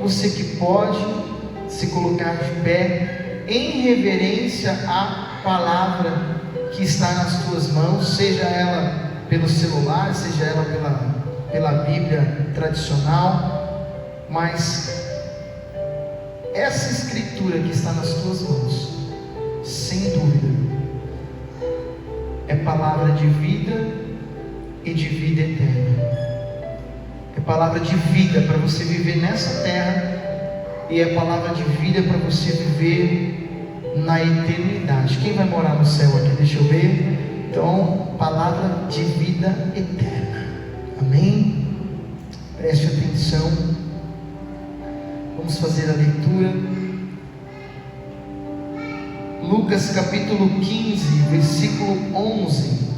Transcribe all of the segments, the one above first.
você que pode se colocar de pé em reverência à palavra que está nas tuas mãos, seja ela pelo celular, seja ela pela Bíblia tradicional, mas essa escritura que está nas tuas mãos, sem dúvida, é palavra de vida e de vida eterna. É palavra de vida para você viver nessa terra, e é palavra de vida para você viver na eternidade. Quem vai morar no céu aqui? Deixa eu ver. Então, palavra de vida eterna. Amém? Preste atenção. Vamos fazer a leitura. Lucas capítulo 15, versículo 11.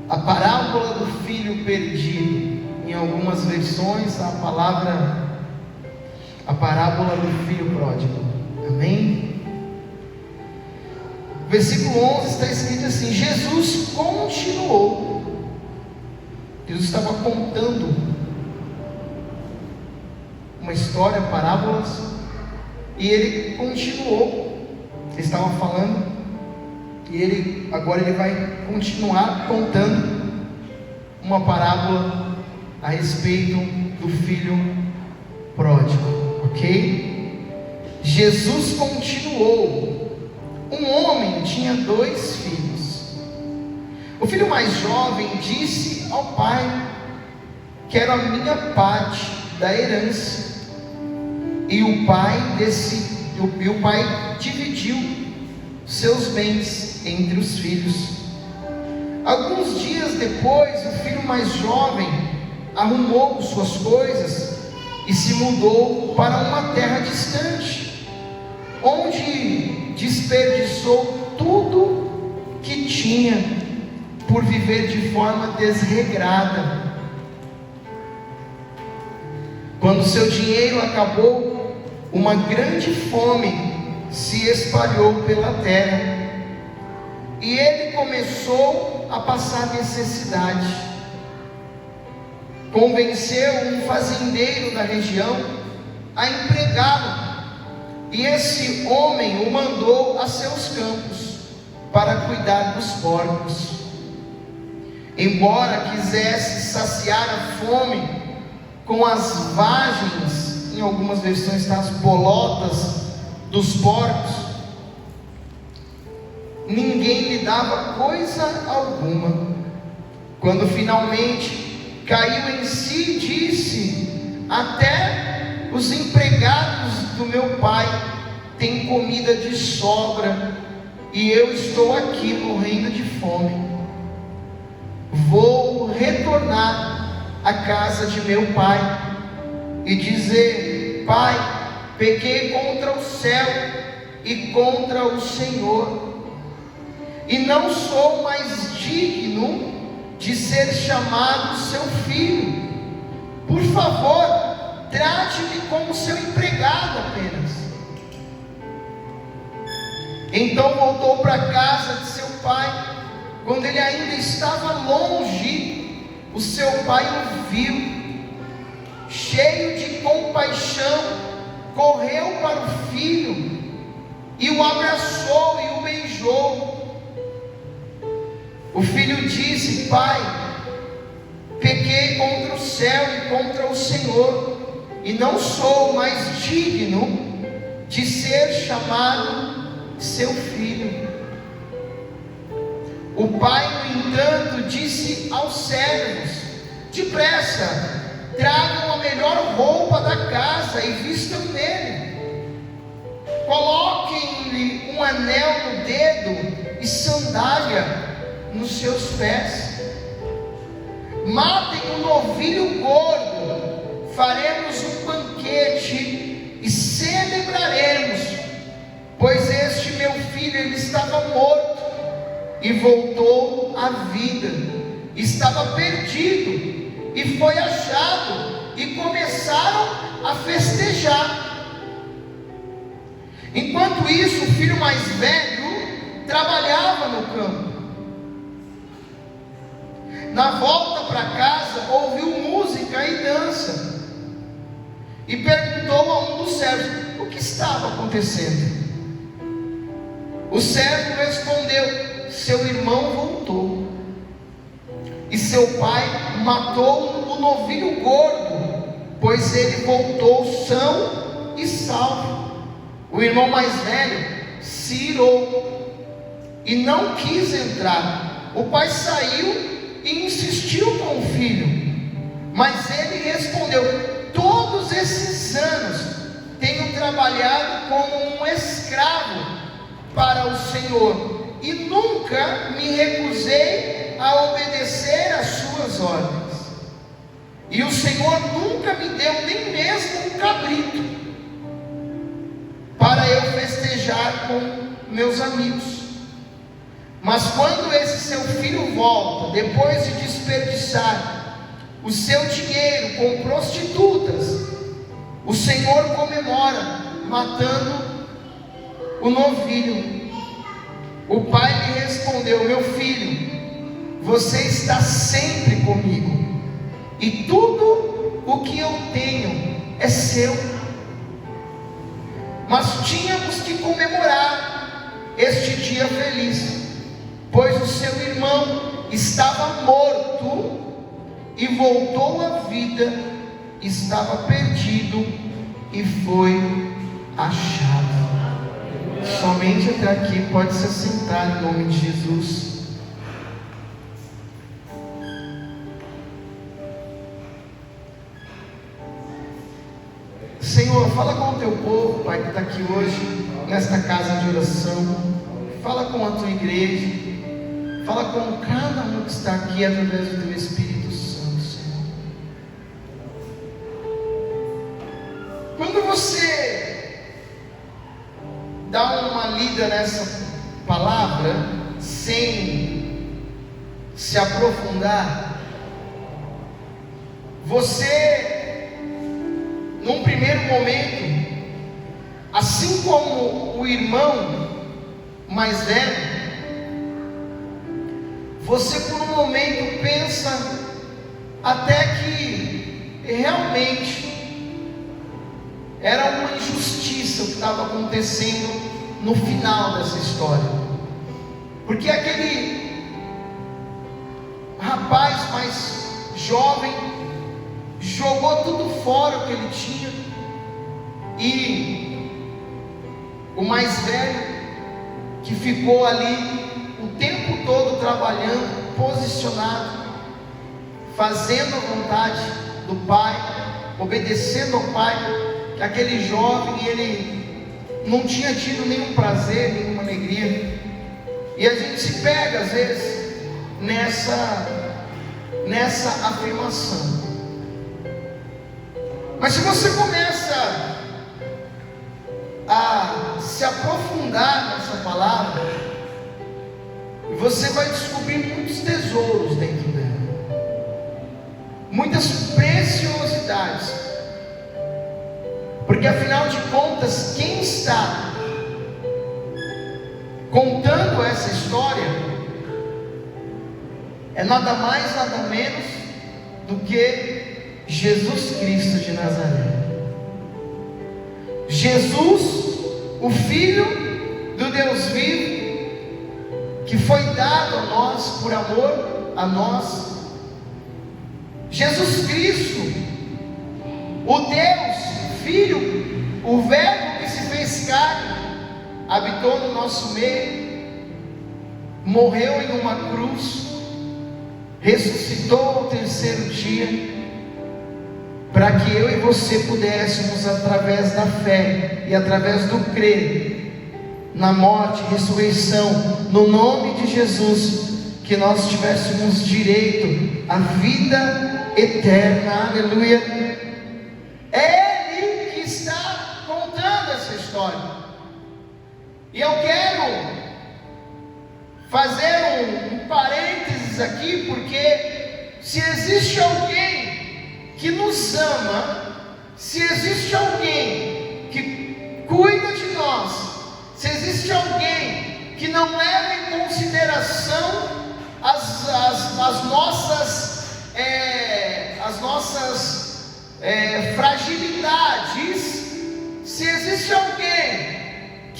A parábola do filho perdido. Em algumas versões a parábola do filho pródigo. Amém? Versículo 11 está escrito assim: Jesus continuou. Jesus estava contando uma história, parábolas, e ele continuou. Ele estava falando, e agora ele vai continuar contando uma parábola a respeito do filho pródigo, ok? Jesus continuou. Um homem tinha 2 filhos. O filho mais jovem disse ao pai: quero a minha parte da herança. E o pai dividiu seus bens entre os filhos. Alguns dias depois, o filho mais jovem arrumou suas coisas e se mudou para uma terra distante, onde desperdiçou tudo que tinha por viver de forma desregrada. Quando seu dinheiro acabou, uma grande fome se espalhou pela terra, e ele começou a passar necessidade. Convenceu um fazendeiro da região a empregá-lo, e esse homem o mandou a seus campos para cuidar dos porcos. Embora quisesse saciar a fome com as vagens, em algumas versões está as bolotas dos porcos, ninguém lhe dava coisa alguma. Quando finalmente caiu em si, disse: até os empregados do meu pai têm comida de sobra, e eu estou aqui morrendo de fome. Vou retornar à casa de meu pai e dizer: pai, pequei contra o céu e contra o Senhor, e não sou mais digno de ser chamado seu filho. Por favor, trate-me como seu empregado apenas. Então voltou para a casa de seu pai. Quando ele ainda estava longe, o seu pai o viu. Cheio de compaixão, correu para o filho e o abraçou e o beijou. O filho disse: pai, pequei contra o céu e contra o Senhor, e não sou mais digno de ser chamado seu filho. O pai, no entanto, disse aos servos: depressa, tragam a melhor roupa da casa e vistam nele. Coloquem-lhe um anel no dedo e sandália nos seus pés. Matem um novilho gordo, faremos um banquete e celebraremos, pois este meu filho, ele estava morto e voltou à vida, estava perdido e foi achado, e começaram a festejar. Enquanto isso, o filho mais velho trabalhava no campo. Na volta para casa, ouviu música e dança. e perguntou a um dos servos o que estava acontecendo. O servo respondeu: seu irmão voltou, e seu pai matou o novilho gordo, pois ele voltou são e salvo. O irmão mais velho se irou e não quis entrar. O pai saiu e insistiu com o filho, mas ele respondeu: todos esses anos tenho trabalhado como um escravo para o Senhor e nunca me recusei a obedecer às suas ordens, e o Senhor nunca me deu nem mesmo um cabrito para eu festejar com meus amigos. Mas quando esse seu filho volta, depois de desperdiçar o seu dinheiro com prostitutas, o Senhor comemora matando o novilho. O pai lhe respondeu: meu filho, você está sempre comigo, e tudo o que eu tenho é seu. Mas tínhamos que comemorar este dia feliz, pois o seu irmão estava morto e voltou à vida, estava perdido e foi achado. Somente até aqui, pode se assentar em nome de Jesus. Senhor, fala com o teu povo, Pai, que está aqui hoje, nesta casa de oração. Fala com a tua igreja, fala com cada um que está aqui através do teu Espírito Santo, Senhor. Quando você dá uma lida nessa palavra, sem se aprofundar, você, num primeiro momento, assim como o irmão mais velho, você por um momento pensa até que realmente era uma injustiça o que estava acontecendo no final dessa história, porque aquele rapaz mais jovem jogou tudo fora o que ele tinha, e o mais velho, que ficou ali o tempo todo trabalhando, posicionado, fazendo a vontade do pai, obedecendo ao pai, que aquele jovem, ele não tinha tido nenhum prazer, nenhuma alegria. E a gente se pega às vezes nessa afirmação. Mas se você começa a se aprofundar nessa palavra, você vai descobrir muitos tesouros dentro dela, muitas preciosidades. Porque afinal de contas, quem está contando essa história é nada mais, nada menos do que Jesus Cristo de Nazaré. Jesus, o Filho do Deus vivo, que foi dado a nós por amor a nós. Jesus Cristo, o Deus Filho, o Verbo que se fez carne, habitou no nosso meio, morreu em uma cruz, ressuscitou ao terceiro dia, para que eu e você pudéssemos, através da fé e através do crer na morte e ressurreição, no nome de Jesus, que nós tivéssemos direito à vida eterna. Aleluia. É Ele que está contando essa história. E eu quero fazer um parênteses aqui, porque se existe alguém que nos ama, se existe alguém que cuida de nós, se existe alguém que não leva em consideração as nossas fragilidades,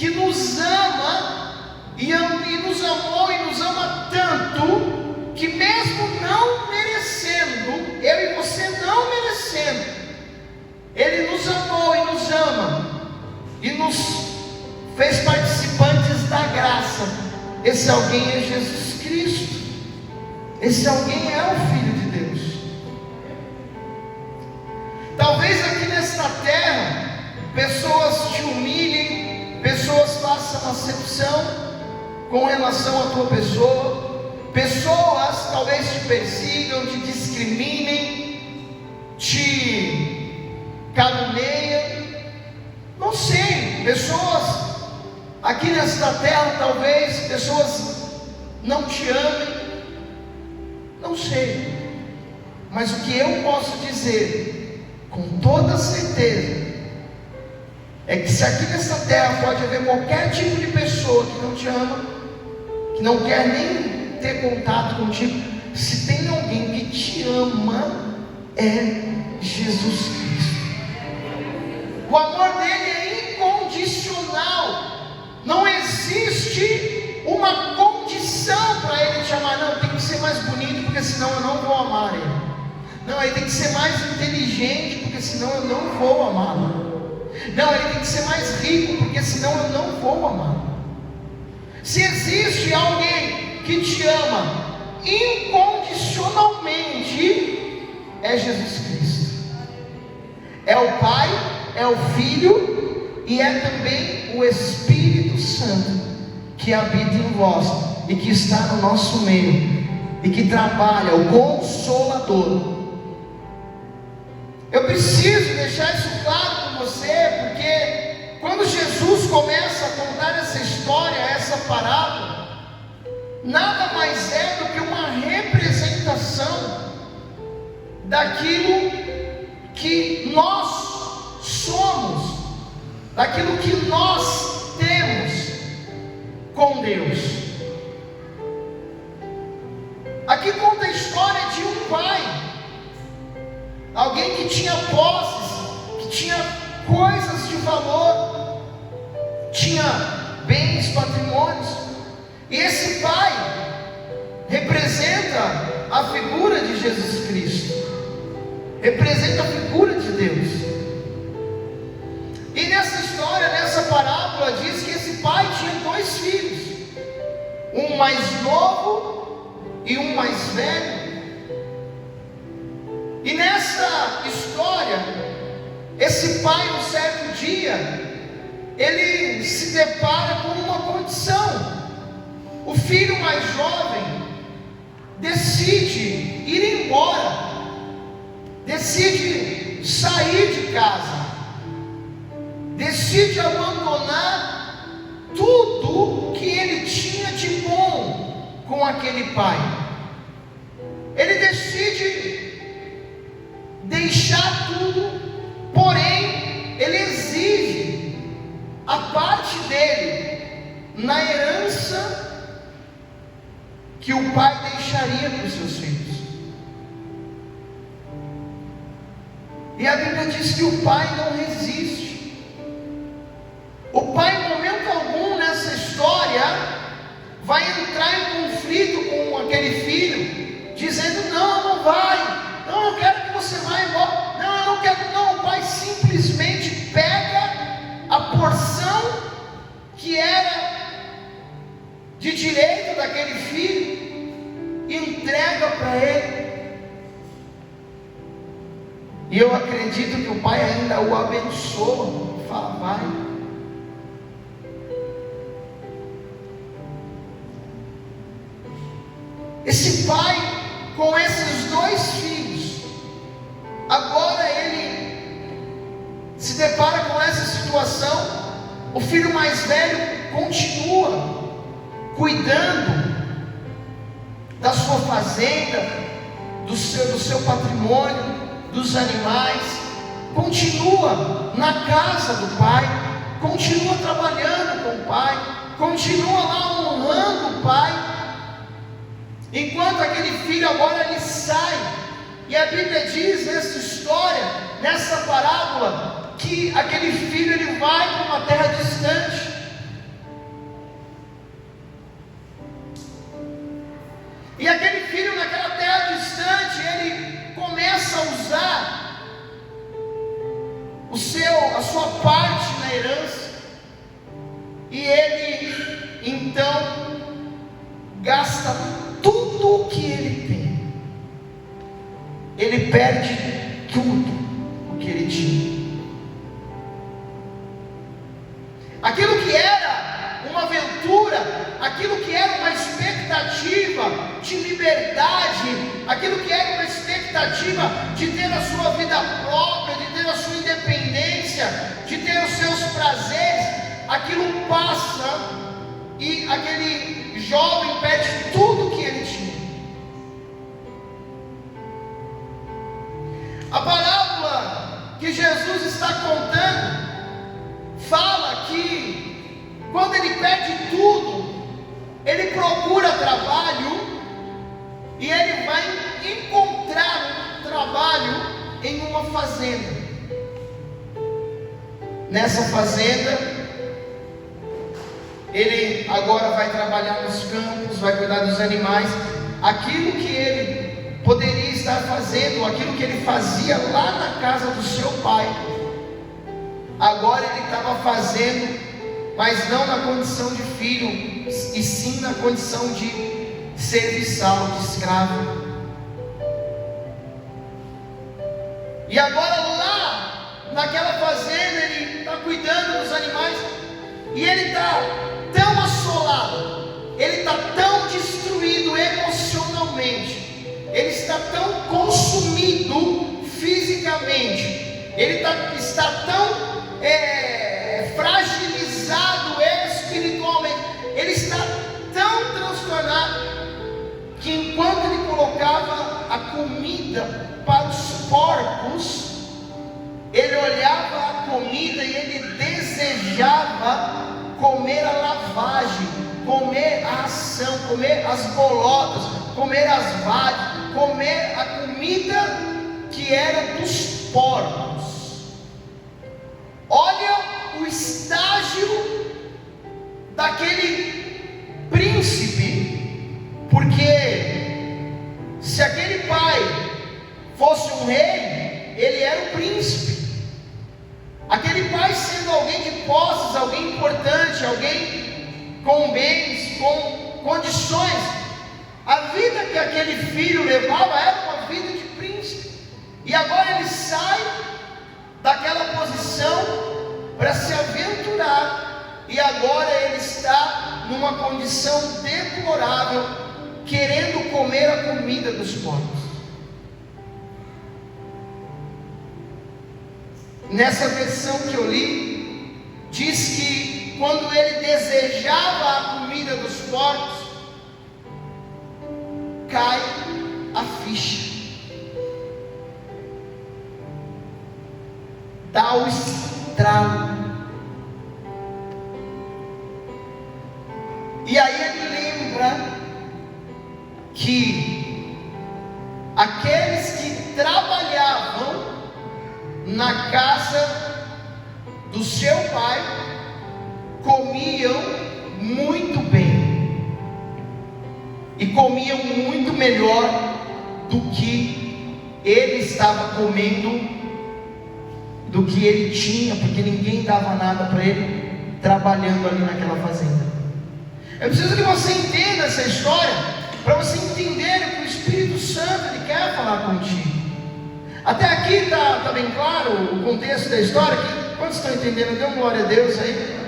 que nos ama e nos amou e nos ama tanto, que mesmo não merecendo, eu e você não merecendo, Ele nos amou e nos ama, e nos fez participantes da graça. Esse alguém é Jesus Cristo. Esse alguém é o Filho de Deus. Talvez aqui nesta terra, pessoas te humilhem, pessoas façam acepção com relação à tua pessoa, pessoas talvez te persigam, te discriminem, te caluneiam, não sei, pessoas aqui nesta terra, talvez pessoas não te amem, não sei, mas o que eu posso dizer com toda certeza é que se aqui nessa terra pode haver qualquer tipo de pessoa que não te ama, que não quer nem ter contato contigo, se tem alguém que te ama, é Jesus Cristo. O amor dele é incondicional. Não existe uma condição para ele te amar. Não, tem que ser mais bonito, porque senão eu não vou amar ele. Não, ele tem que ser mais inteligente, porque senão eu não vou amá-lo. Não, ele tem que ser mais rico, porque senão eu não vou amá-lo. Se existe alguém que te ama incondicionalmente, é Jesus Cristo. É o Pai, é o Filho e é também o Espírito Santo que habita em vós e que está no nosso meio e que trabalha, o Consolador. Eu preciso deixar isso claro com você, porque quando Jesus começa a contar essa história, essa parábola, nada mais é do que uma representação daquilo que nós somos, daquilo que nós temos com Deus. Aqui conta a história de um pai, alguém que tinha posses, que tinha coisas de valor, tinha bens, patrimônios, e esse pai representa a figura de Jesus Cristo, representa a figura de Deus. E nessa história, nessa parábola, diz que esse pai tinha dois filhos, um mais novo e um mais velho. E nessa história, esse pai, um certo dia, ele se depara com uma condição. O filho mais jovem decide ir embora, decide sair de casa, decide abandonar tudo que ele tinha de bom com aquele pai. Ele decide deixar tudo, porém ele exige a parte dele na herança que o pai deixaria para os seus filhos. E a Bíblia diz que o pai não resiste. O pai, em momento algum nessa história, vai entrar em conflito com aquele filho, dizendo: não, não vai, não, eu quero que você vá embora, não, eu não quero, não. O pai simplesmente pega a porção que era de direito daquele filho e entrega para ele. E eu acredito que o pai ainda o abençoa, fala: vai. Esse pai, com esses dois filhos, agora ele se depara com essa situação. O filho mais velho continua cuidando da sua fazenda, do seu patrimônio, dos animais, continua na casa do pai, continua trabalhando com o pai, continua lá honrando o pai, enquanto aquele filho agora ele sai. E a Bíblia diz nessa história, nessa parábola, que aquele filho ele vai para uma terra distante, a sua parte na herança, e ele então gasta tudo o que ele tem. Ele perde tudo o que ele tinha. Aquilo que era uma aventura, aquilo que era uma expectativa de liberdade, aquilo que era uma expectativa de ter a sua vida própria, de ter a sua independência, de ter os seus prazeres, aquilo passa e aquele jovem perde tudo que ele tinha. A parábola que Jesus está contando fala que quando ele perde tudo, ele procura trabalho e ele vai encontrar um trabalho em uma fazenda. Nessa fazenda, ele agora vai trabalhar nos campos, vai cuidar dos animais. Aquilo que ele poderia estar fazendo, aquilo que ele fazia lá na casa do seu pai, agora ele estava fazendo, mas não na condição de filho, e sim na condição de serviçal, de escravo. E agora lá naquela fazenda ele está cuidando dos animais, e ele está tão assolado, ele está tão destruído emocionalmente, ele está tão consumido fisicamente, ele está tão fragilizado espiritualmente, ele está tão transtornado, que enquanto ele colocava a comida para os porcos, ele olhava a comida e ele desejava comer a lavagem, comer a ração, comer as bolotas, comer as vagens, comer a comida que era dos porcos. Olha o estágio daquele príncipe, porque se aquele pai fosse um rei, ele era o príncipe. Aquele pai sendo alguém de posses, alguém importante, alguém com bens, com condições, a vida que aquele filho levava era uma vida de príncipe, e agora ele sai daquela posição para se aventurar, e agora ele está numa condição deplorável, querendo comer a comida dos porcos. Nessa versão que eu li, diz que quando ele desejava a comida dos porcos, cai a ficha, dá o estralo, e aí ele lembra que aqueles que trabalhavam na casa do seu pai comiam muito bem, e comiam muito melhor do que ele estava comendo, do que ele tinha, porque ninguém dava nada para ele trabalhando ali naquela fazenda. Eu preciso que você entenda essa história, para você entender que o Espírito Santo ele quer falar contigo. Até aqui está bem claro o contexto da história? Quantos estão entendendo? Dê uma glória a Deus aí.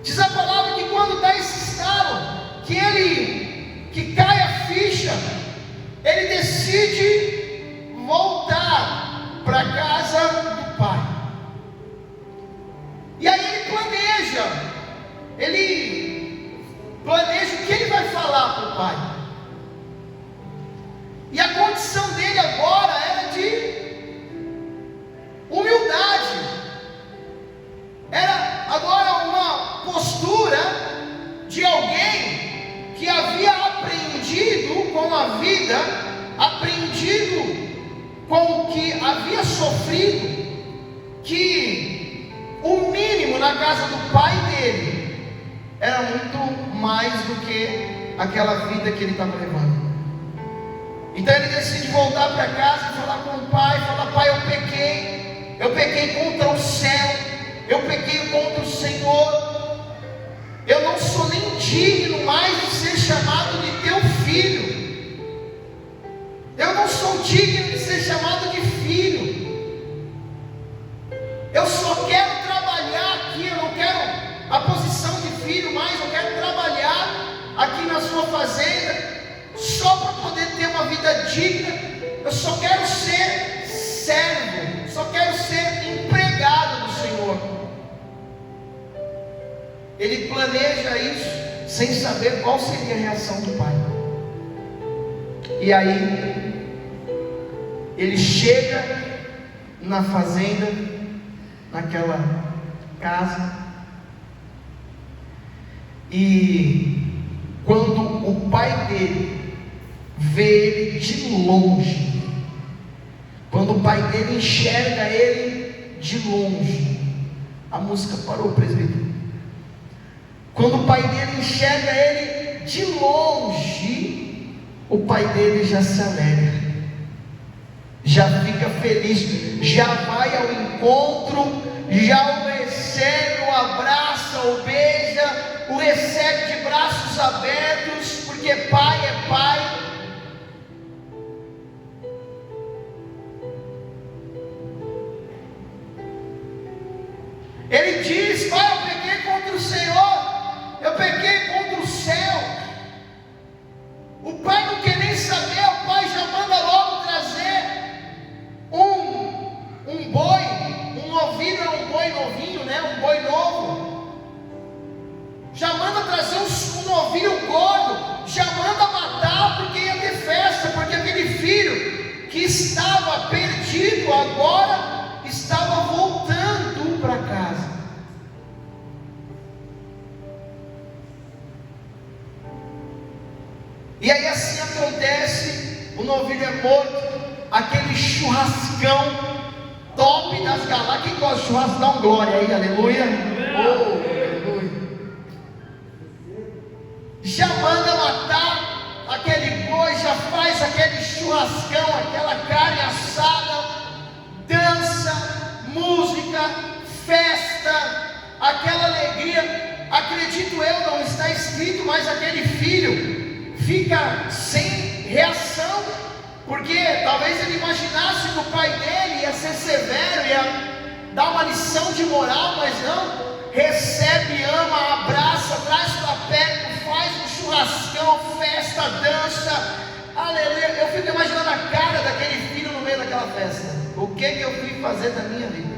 Diz a palavra que quando dá esse estalo, que cai a ficha, ele decide voltar para a casa do pai. E aí ele planeja o que ele vai falar para o pai. E a condição dele agora era de humildade, era agora uma postura de alguém que havia aprendido com a vida, aprendido com o que havia sofrido, que o mínimo na casa do pai dele era muito mais do que aquela vida que ele estava levando. Então ele decide voltar para casa e falar com o pai, falar: pai, eu pequei contra o céu, eu pequei contra o Senhor, eu não sou nem digno mais de ser chamado de teu filho, eu não sou digno de ser chamado de filho, eu só quero trabalhar aqui, eu não quero a posição de filho mais, eu quero trabalhar aqui na sua fazenda, só para poder ter uma vida digna, eu só quero ser servo, só quero ser empregado do Senhor. Ele planeja isso sem saber qual seria a reação do pai. E aí ele chega na fazenda, naquela casa, e quando o pai dele vê ele de longe, quando o pai dele enxerga ele de longe, a música parou, presbítero. Quando o pai dele enxerga ele de longe, o pai dele já se alegra, já fica feliz, já vai ao encontro, já o recebe, o abraça, o beija, o recebe de braços abertos, porque pai é pai. Ele diz: pai, eu pequei contra o Senhor, eu pequei contra o céu. O pai não quer nem saber, o pai já manda logo trazer um boi, um novilho, é um boi novinho, né? Um boi novo. Já manda trazer um novilho gordo, já manda matar, porque ia ter festa, porque aquele filho que estava perdido agora estava voltando para casa. E aí assim acontece, o novilho é morto, aquele churrascão top das galáxias. Quem gosta de churrasco, dá um glória aí, aleluia. Oh, aleluia. Já manda matar aquele boi, já faz aquele churrascão, aquela carne assada, dança, música, festa, aquela alegria. Acredito eu, não está escrito, mas aquele filho fica sem reação, porque talvez ele imaginasse que o pai dele ia ser severo, ia dar uma lição de moral, mas não. Recebe, ama, abraça, traz para perto, faz um churrascão, festa, dança, aleluia. Eu fico imaginando a cara daquele filho no meio daquela festa. O que eu fui fazer da minha vida?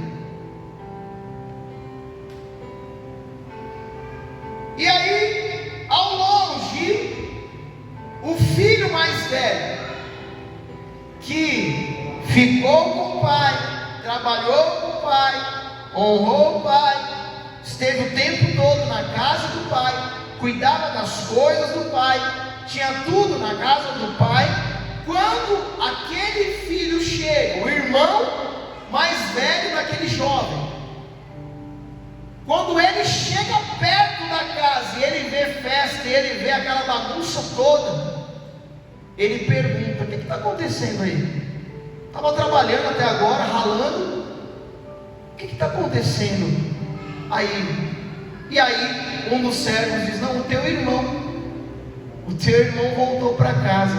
E aí, ao longe, o filho mais velho, que ficou com o pai, trabalhou com o pai, honrou o pai, esteve o tempo todo na casa do pai, cuidava das coisas do pai, tinha tudo na casa do pai. Quando aquele filho chega, o irmão mais velho daquele jovem, quando ele chega perto da casa e ele vê festa, e ele vê aquela bagunça toda, ele pergunta: o que está acontecendo aí? Estava trabalhando até agora, ralando, o que está acontecendo aí? E aí um dos servos diz: não, o teu irmão voltou para casa,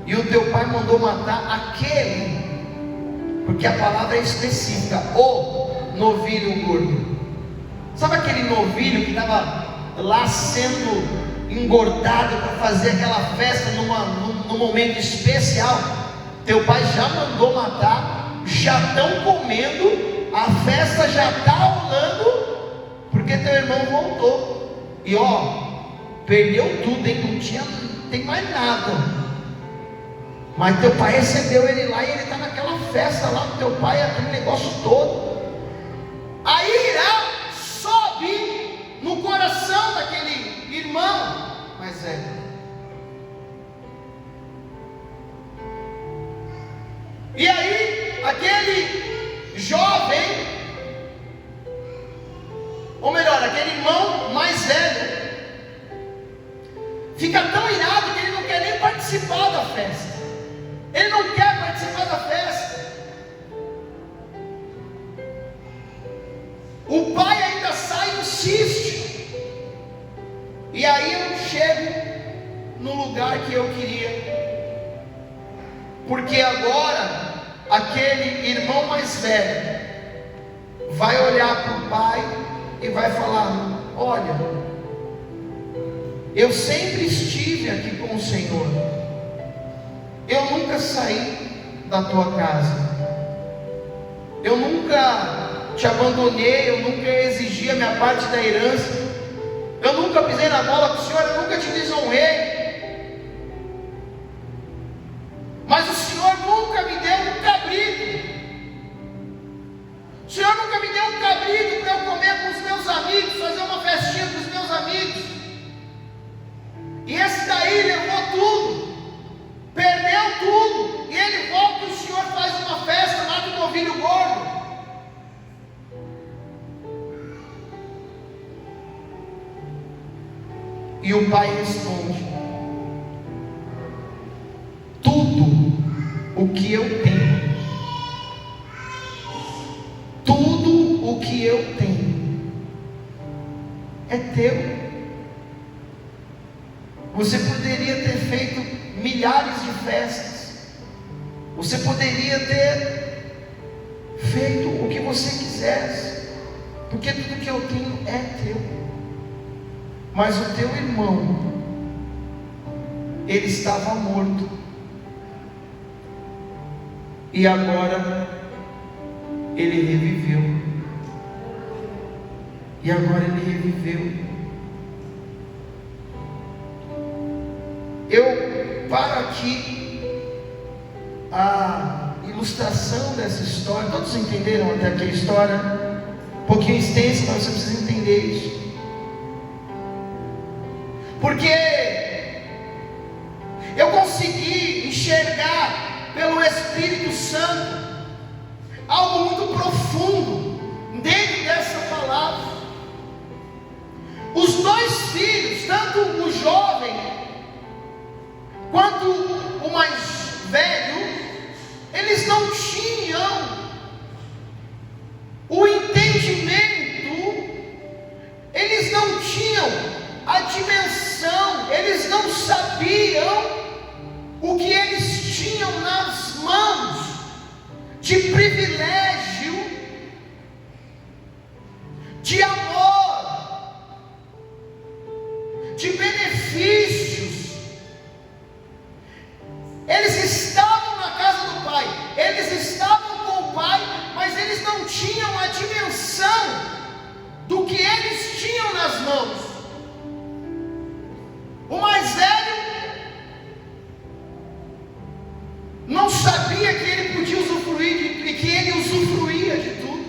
e o teu pai mandou matar aquele, porque a palavra é específica, o novilho gordo. Sabe aquele novilho que estava lá sendo engordado para fazer aquela festa num momento especial? Teu pai já mandou matar, já estão comendo, a festa já está rolando, porque teu irmão voltou. E perdeu tudo, hein? Não tem mais nada. Mas teu pai recebeu ele lá, e ele está naquela festa lá com teu pai, aquele negócio todo. Aí irá sobe no coração daquele irmão mais velho. E aí aquele jovem, ou melhor, aquele irmão mais velho, fica tão irado que ele não quer nem participar da festa. Ele não quer participar da festa. E aí eu chego no lugar que eu queria, porque agora aquele irmão mais velho vai olhar para o pai e vai falar: olha, eu sempre estive aqui com o Senhor, eu nunca saí da tua casa, eu nunca te abandonei, eu nunca exigi a minha parte da herança, eu nunca pisei na bola com o Senhor, eu nunca te desonrei, mas o Senhor nunca me deu um cabrito, o Senhor nunca me deu um cabrito para eu comer com os meus amigos, fazer uma festinha com os meus amigos, e esse daí levou tudo, perdeu tudo, e ele volta e o Senhor faz uma festa, mata um novilho gordo. E o pai responde: tudo o que eu tenho, tudo o que eu tenho é teu. Você poderia ter feito milhares de festas, você poderia ter feito o que você quisesse, porque tudo que eu tenho é teu. Mas o teu irmão, ele estava morto, e agora ele reviveu. E agora ele reviveu. Eu paro aqui a ilustração dessa história. Todos entenderam até aqui a história? Um pouquinho extensa, mas você precisa entender isso. Porque eu consegui enxergar pelo Espírito Santo algo muito profundo dentro dessa palavra. Os dois filhos, tanto o jovem quanto o mais velho, eles não tinham o entendimento, eles não tinham a dimensão, eles não sabiam o que eles tinham nas mãos de privilégio, de amor, de benefícios. Eles estavam na casa do pai, eles estavam com o pai, mas eles não tinham a dimensão do que eles tinham nas mãos. O mais velho não sabia que ele podia usufruir e que ele usufruía de tudo.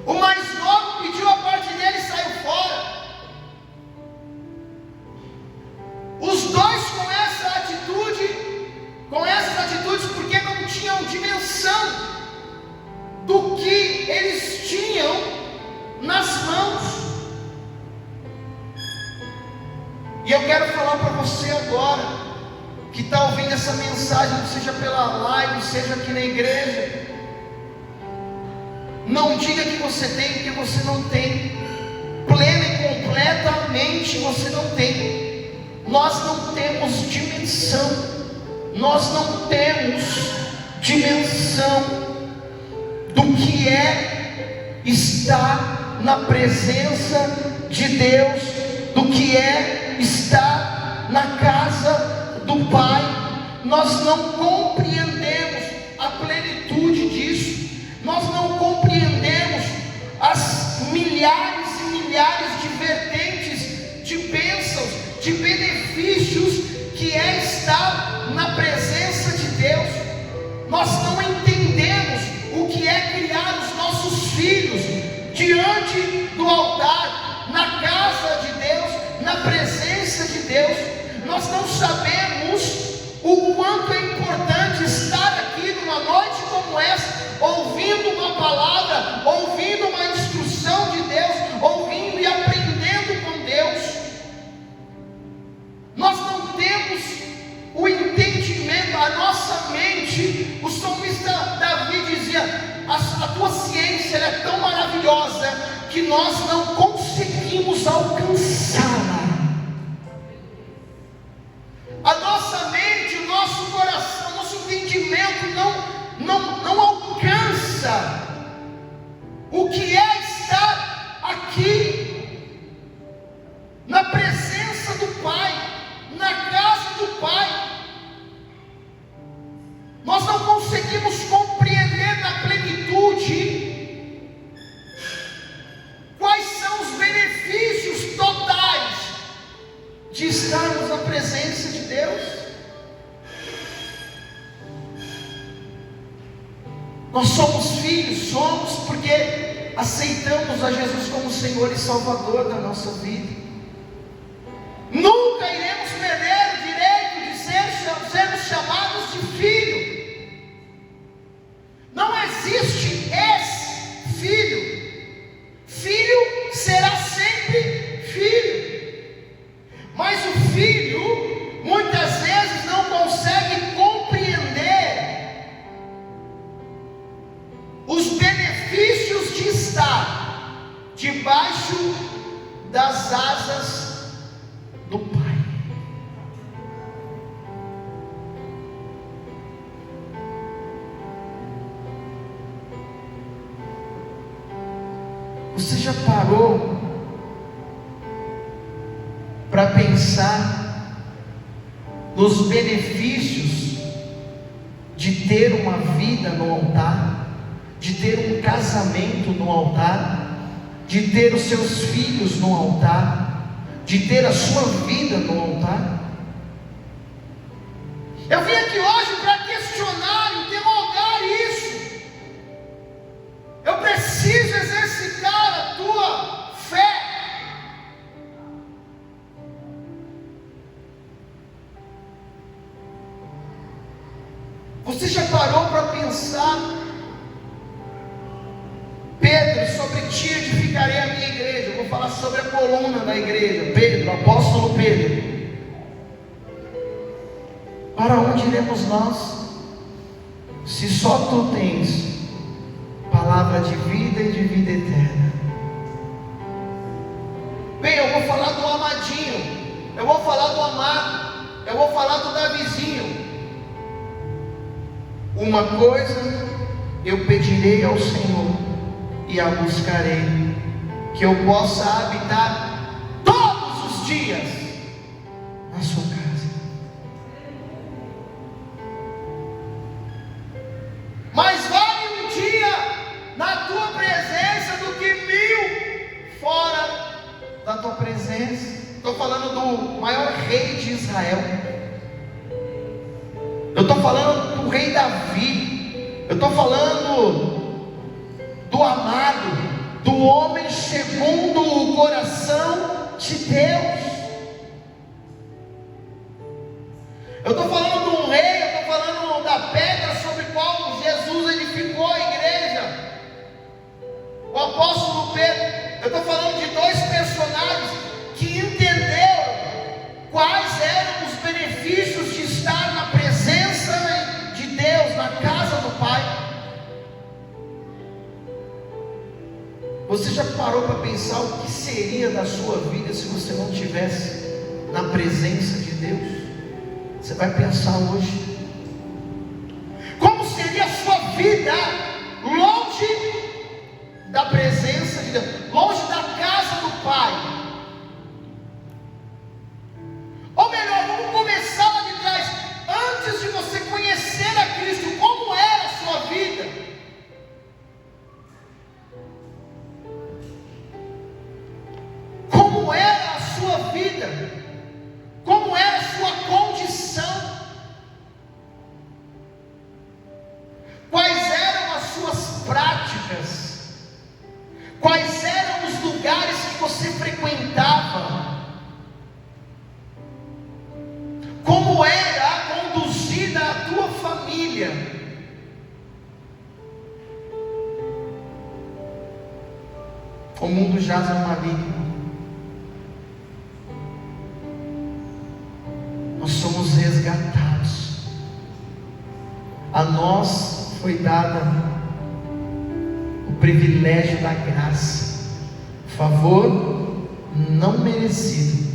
O mais novo pediu a parte dele e saiu fora. Os dois com essas atitudes, porque não tinham dimensão do que eles tinham nas mãos. E eu quero falar para você agora, que está ouvindo essa mensagem, seja pela live, seja aqui na igreja, não diga que você tem, porque você não tem. Plena e completamente você não tem. Nós não temos dimensão. Nós não temos dimensão do que é estar na presença de Deus, do que é estar na casa do Pai. Nós não compreendemos a plenitude disso. Nós não compreendemos as milhares e milhares de vertentes, de bênçãos, de benefícios que é estar na presença de Deus. Nós não entendemos o que é criar os nossos filhos diante do altar, na casa de Deus, na presença de Deus. Nós não sabemos o quanto é importante estar aqui numa noite como essa, ouvindo uma palavra, ouvindo uma instrução de Deus, ouvindo e aprendendo com Deus. Nós não temos o entendimento, a nossa mente. O salmista Davi dizia: a tua ciência é tão maravilhosa que nós não conseguimos alcançá-la. Nós somos filhos, somos porque aceitamos a Jesus como Senhor e Salvador da nossa vida. Nunca iremos perder o direito de sermos chamados de filho. Não existe ex-filho. Filho será sempre filho. Mas o filho muitas vezes não consegue compreender os benefícios de estar debaixo das asas do Pai. Você já parou para pensar nos benefícios de ter uma vida no altar, de ter um casamento no altar, de ter os seus filhos no altar, de ter a sua vida no altar? Eu vim aqui hoje para questionar e interrogar isso. Eu preciso exercitar a tua fé. Você já parou para pensar? Pedro, sobre ti edificarei a minha igreja. Eu vou falar sobre a coluna da igreja. Pedro, apóstolo Pedro. Para onde iremos nós? Se só tu tens palavra de vida e de vida eterna. Bem, eu vou falar do amadinho, eu vou falar do amado, eu vou falar do Davizinho. Uma coisa eu pedirei ao Senhor e a buscarei, que eu possa habitar todos os dias na sua casa. Mais vale um dia na tua presença do que 1000 fora da tua presença. Estou falando do maior rei de Israel. Eu estou falando do rei Davi. Eu estou falando do amado, do homem segundo o coração de Deus. Eu estou falando de um rei, eu estou falando da pedra sobre a qual Jesus edificou a igreja, o apóstolo Pedro. Eu estou falando de 2 personagens que entenderam quais eram os benefícios de estar na presença de Deus, na casa do Pai. Você já parou para pensar o que seria da sua vida se você não estivesse na presença de Deus? Você vai pensar hoje. Como seria a sua vida longe da presença de Deus, longe da casa do Pai? Ou melhor, vamos começar lá de trás. Antes de você conhecer a Cristo, como era a sua vida? Como era a sua vida? Como era a sua condição? Quais eram as suas práticas? Quais eram os lugares que você frequentava? Como era conduzida a tua família? O mundo jaz no maligno. Nós somos resgatados. A nós foi dada o privilégio da graça, favor não merecido,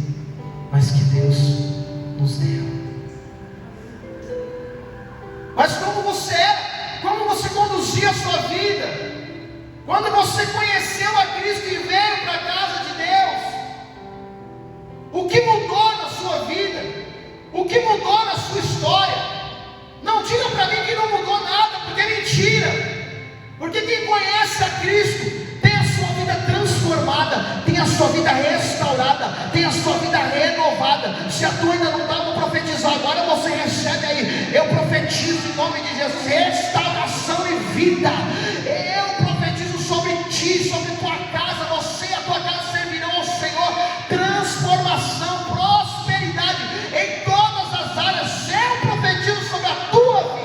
mas que Deus nos deu. Mas como você era? Como você conduzia a sua vida? Quando você conheceu a Cristo e veio para a casa de Deus, o que mudou na sua vida? O que mudou na sua história? Não diga para mim que não mudou nada, porque é mentira. Porque quem conhece a Cristo tem a sua vida transformada, tem a sua vida restaurada, tem a sua vida renovada. Se a tua ainda não está, vou profetizar agora, você recebe aí. Eu profetizo em nome de Jesus restauração sobre vida. Eu profetizo sobre ti, sobre tua casa. Você e a tua casa servirão ao Senhor. Transformação, prosperidade em todas as áreas. Eu profetizo sobre a tua vida.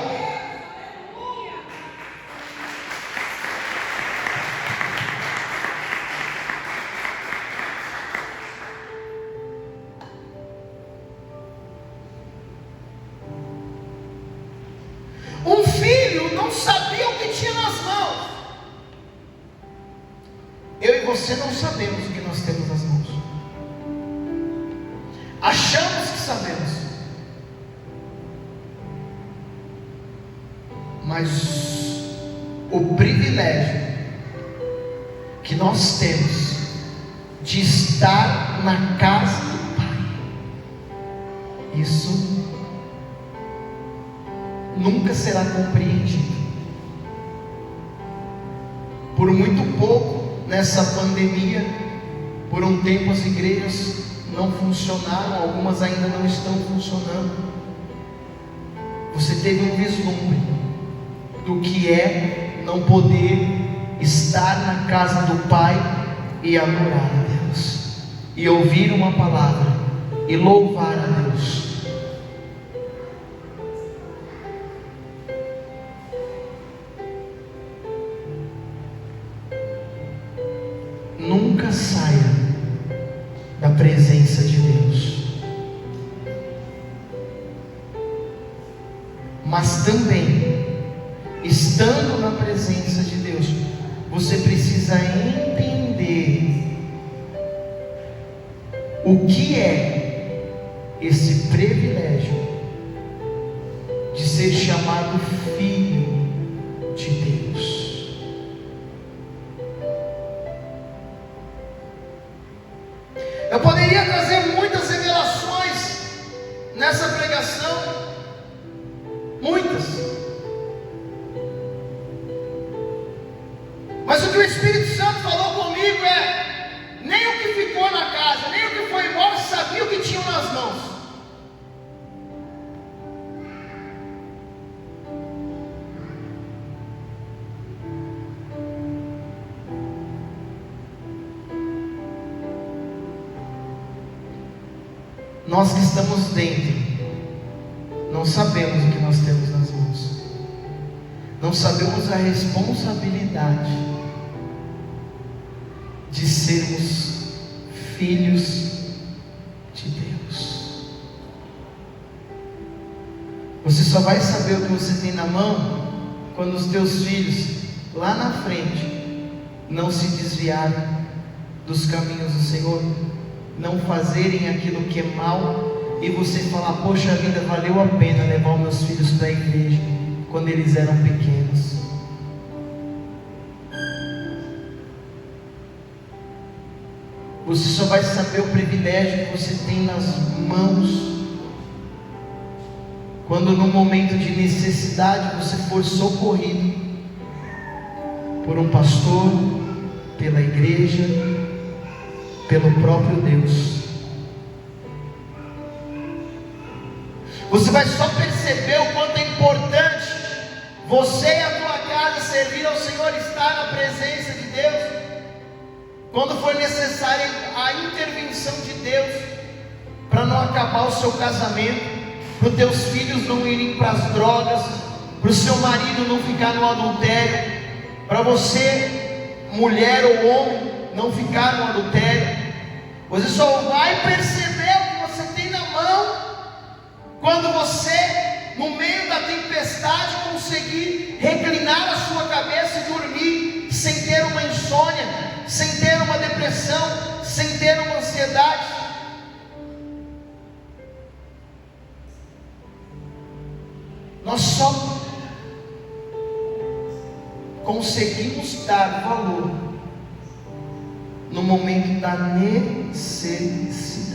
Um filho não sabia o que tinha nas mãos. Eu e você não sabemos o que nós temos nas mãos. Achamos que sabemos, mas o privilégio que nós temos de estar na casa do Pai, isso nunca será compreendido. Por muito pouco, nessa pandemia, por um tempo as igrejas não funcionaram, algumas ainda não estão funcionando. Você teve um vislumbre do que é não poder estar na casa do Pai e adorar a Deus, e ouvir uma palavra, e louvar a Deus. Nunca saia da presença de Deus, mas também, estando na presença de Deus, você precisa entender o que é esse privilégio de ser chamado filho de Deus. Eu poderia trazer muitas revelações nessa pregação, muitas, mas o que o Espírito Santo falou comigo é: nem o que ficou na casa, nem o que foi embora sabia o que tinham nas mãos. Nós que estamos dentro, não sabemos o que nós temos nas mãos, não sabemos a responsabilidade de sermos filhos de Deus. Você só vai saber o que você tem na mão quando os teus filhos lá na frente não se desviarem dos caminhos do Senhor, não fazerem aquilo que é mal, e você falar: poxa vida, valeu a pena levar os meus filhos para a igreja quando eles eram pequenos. Você só vai saber o privilégio que você tem nas mãos quando no momento de necessidade você for socorrido por um pastor, pela igreja, pelo próprio Deus. Você vai só perceber o quanto é importante você e a tua casa servir ao Senhor, estar na presença de Deus, quando for necessária a intervenção de Deus para não acabar o seu casamento, para os teus filhos não irem para as drogas, para o seu marido não ficar no adultério, para você, mulher ou homem, não ficar no adultério. Você só vai perceber o que você tem na mão quando você, no meio da tempestade, conseguir reclinar a sua cabeça e dormir sem ter uma insônia, sem ter uma depressão, sem ter uma ansiedade. Nós só conseguimos dar valor no momento da necessidade.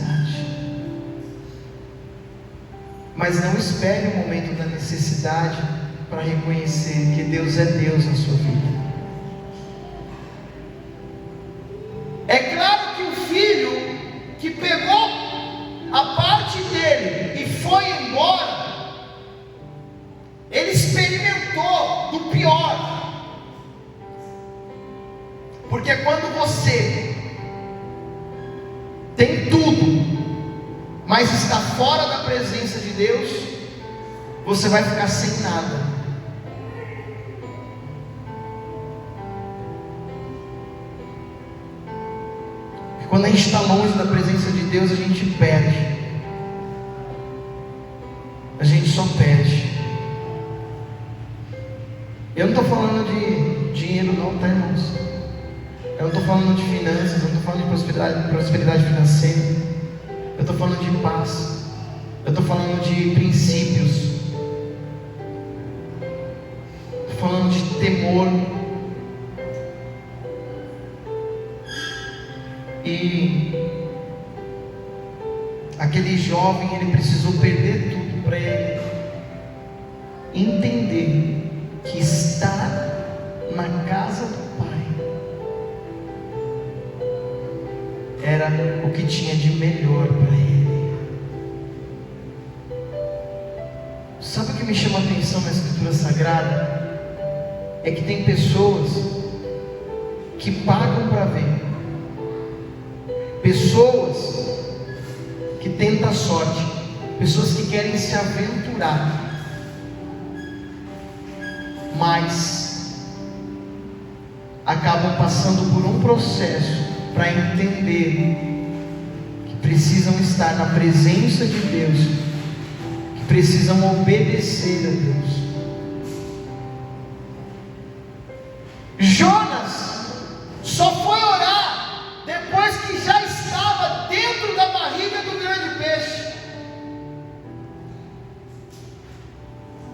Mas não espere o momento da necessidade para reconhecer que Deus é Deus na sua vida. É claro que o filho que pegou a parte dele e foi embora, ele experimentou do pior. Porque quando você tem tudo, mas está fora da presença de Deus, você vai ficar sem nada. E quando a gente está longe da presença de Deus, a gente perde. A gente só perde. Eu não estou falando de dinheiro não, tá, irmãos? Eu não estou falando de finanças, eu não estou falando de prosperidade financeira. Eu estou falando de paz. Eu estou falando de princípios. Estou falando de temor. E aquele jovem, ele precisou perder tudo para ele entender que estar na casa do Pai era o que tinha de melhor para ele. Sabe o que me chama a atenção na Escritura Sagrada? É que tem pessoas que pagam para ver, pessoas que tentam a sorte, pessoas que querem se aventurar, mas acabam passando por um processo para entender que precisam estar na presença de Deus, que precisam obedecer a Deus. Jonas só foi orar depois que já estava dentro da barriga do grande peixe.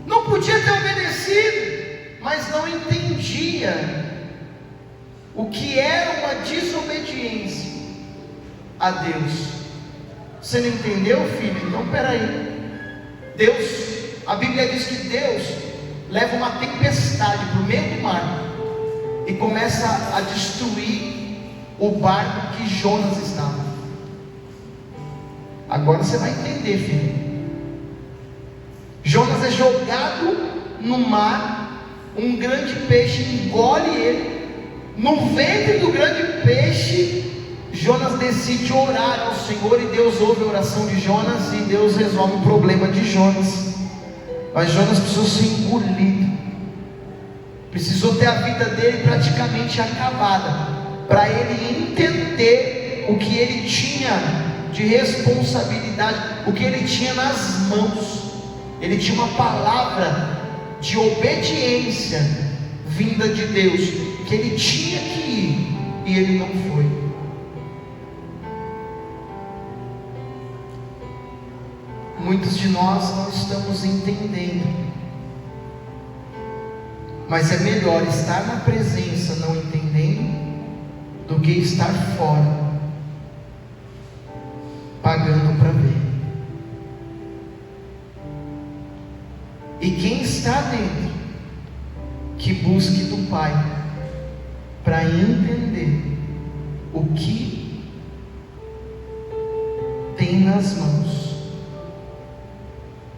Não podia ter obedecido, mas não entendia o que era uma desobediência a Deus. Você não entendeu, filho? Então peraí. Deus, a Bíblia diz que Deus leva uma tempestade para o meio do mar e começa a destruir o barco que Jonas estava. Agora você vai entender, filho. Jonas é jogado no mar, um grande peixe engole ele. No ventre do grande peixe, Jonas decide orar ao Senhor, e Deus ouve a oração de Jonas, e Deus resolve o problema de Jonas. Mas Jonas precisou ser engolido, precisou ter a vida dele praticamente acabada, para ele entender o que ele tinha de responsabilidade, o que ele tinha nas mãos. Ele tinha uma palavra de obediência vinda de Deus, que ele tinha que ir, e ele não foi. Muitos de nós não estamos entendendo, mas é melhor estar na presença não entendendo, do que estar fora pagando para ver. E quem está dentro, que busque do Pai, para entender o que tem nas mãos.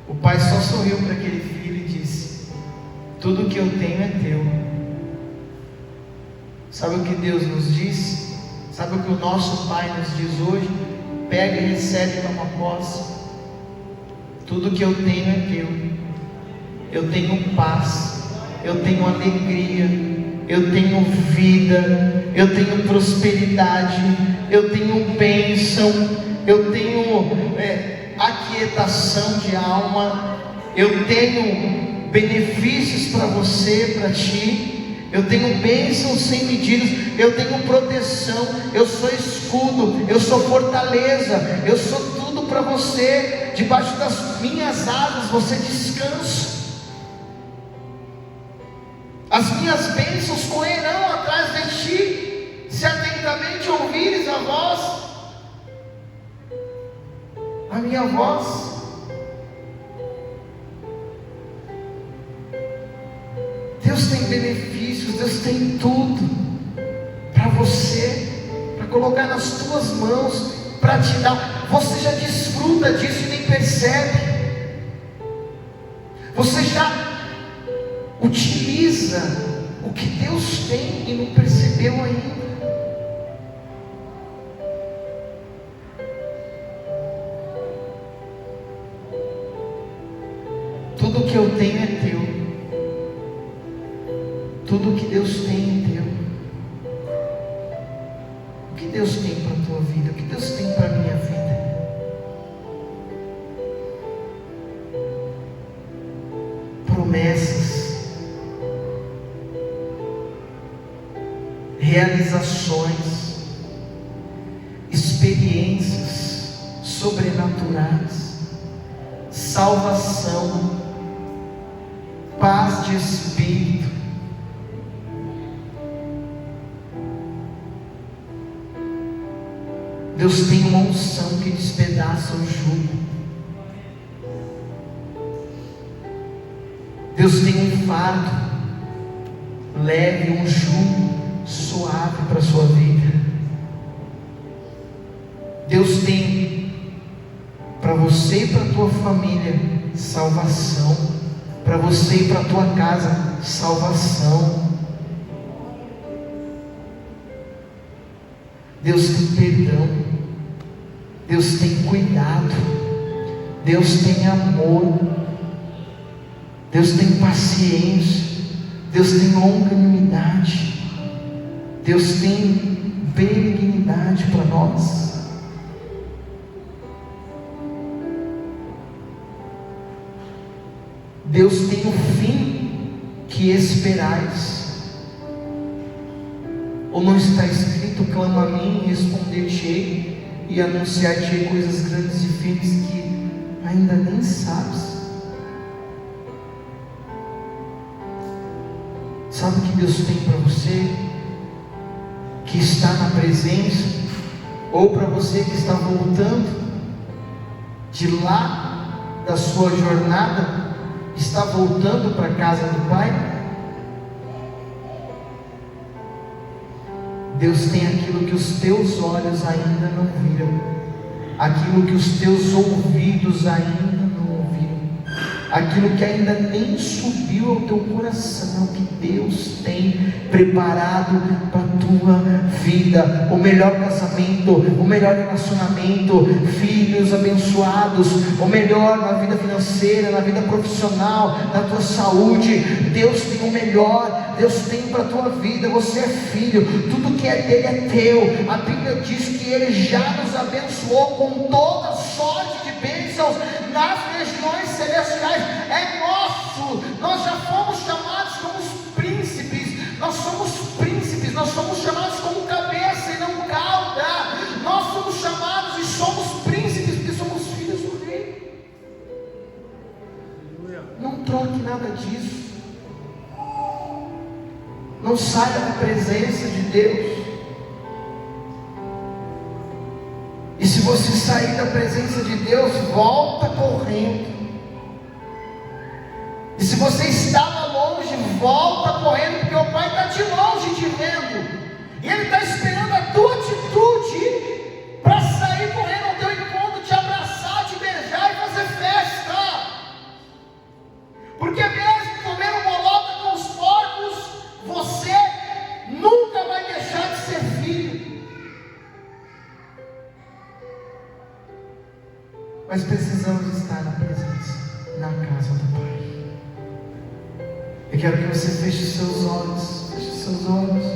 O pai só sorriu para aquele filho e disse: tudo que eu tenho é teu. Sabe o que Deus nos diz? Sabe o que o nosso Pai nos diz hoje? Pega e recebe como posse. Tudo que eu tenho é teu. Eu tenho paz, eu tenho alegria, eu tenho vida, eu tenho prosperidade, eu tenho bênção, eu tenho aquietação de alma, eu tenho benefícios para você, para ti, eu tenho bênçãos sem medidas, eu tenho proteção, eu sou escudo, eu sou fortaleza, eu sou tudo para você. Debaixo das minhas asas você descansa. As minhas bênçãos correrão atrás de ti, se atentamente ouvires a voz, a minha voz. Deus tem benefícios, Deus tem tudo para você, para colocar nas tuas mãos, para te dar. Você já desfruta disso e nem percebe. Você já utiliza o que Deus tem e não percebeu ainda. tenho é teu. Tudo que Deus tem é teu. O que Deus tem para a tua vida? O que Deus tem para a minha vida? Promessas, realizações, experiências sobrenaturais, salvação, paz de espírito. Deus tem uma unção que despedaça o jugo. Deus tem um fardo leve, um jugo suave para a sua vida. Deus tem para você e para a tua família salvação, para você e para a tua casa salvação. Deus tem perdão, Deus tem cuidado, Deus tem amor, Deus tem paciência, Deus tem longanimidade, Deus tem benignidade para nós. Deus tem o fim que esperais. Ou não está escrito: clama a mim e responder-te-ei, e anunciar-te-ei coisas grandes e firmes que ainda nem sabes. Sabe o que Deus tem para você que está na presença, ou para você que está voltando de lá da sua jornada, está voltando para a casa do Pai? Deus tem aquilo que os teus olhos ainda não viram, aquilo que os teus ouvidos ainda não ouviram, aquilo que ainda nem subiu ao teu coração, que Deus tem preparado para a tua vida. O melhor casamento, o melhor relacionamento, filhos abençoados, o melhor na vida financeira, na vida profissional, na tua saúde. Deus tem o melhor, Deus tem para a tua vida. Você é filho, tudo que é dele é teu. A Bíblia diz que ele já nos abençoou com toda sorte de bênçãos nas regiões celestiais. É nosso, nós já fomos chamados como os príncipes. Nós somos príncipes, nós somos chamados como cabeça e não cauda. Nós somos chamados e somos príncipes porque somos filhos do rei. Não troque nada disso. Não saia da presença de Deus. E se você sair da presença de Deus, volta correndo. E se você estava longe, volta correndo, porque o Pai está de longe te vendo, e Ele está esperando a tua atitude para sair correndo ao teu encontro, te abraçar, te beijar e fazer festa. Porque mesmo comendo bolota com os porcos, você nunca vai deixar de ser filho. Mas precisamos estar na presença, na casa do Pai. Eu quero que você feche os seus olhos. Feche os seus olhos.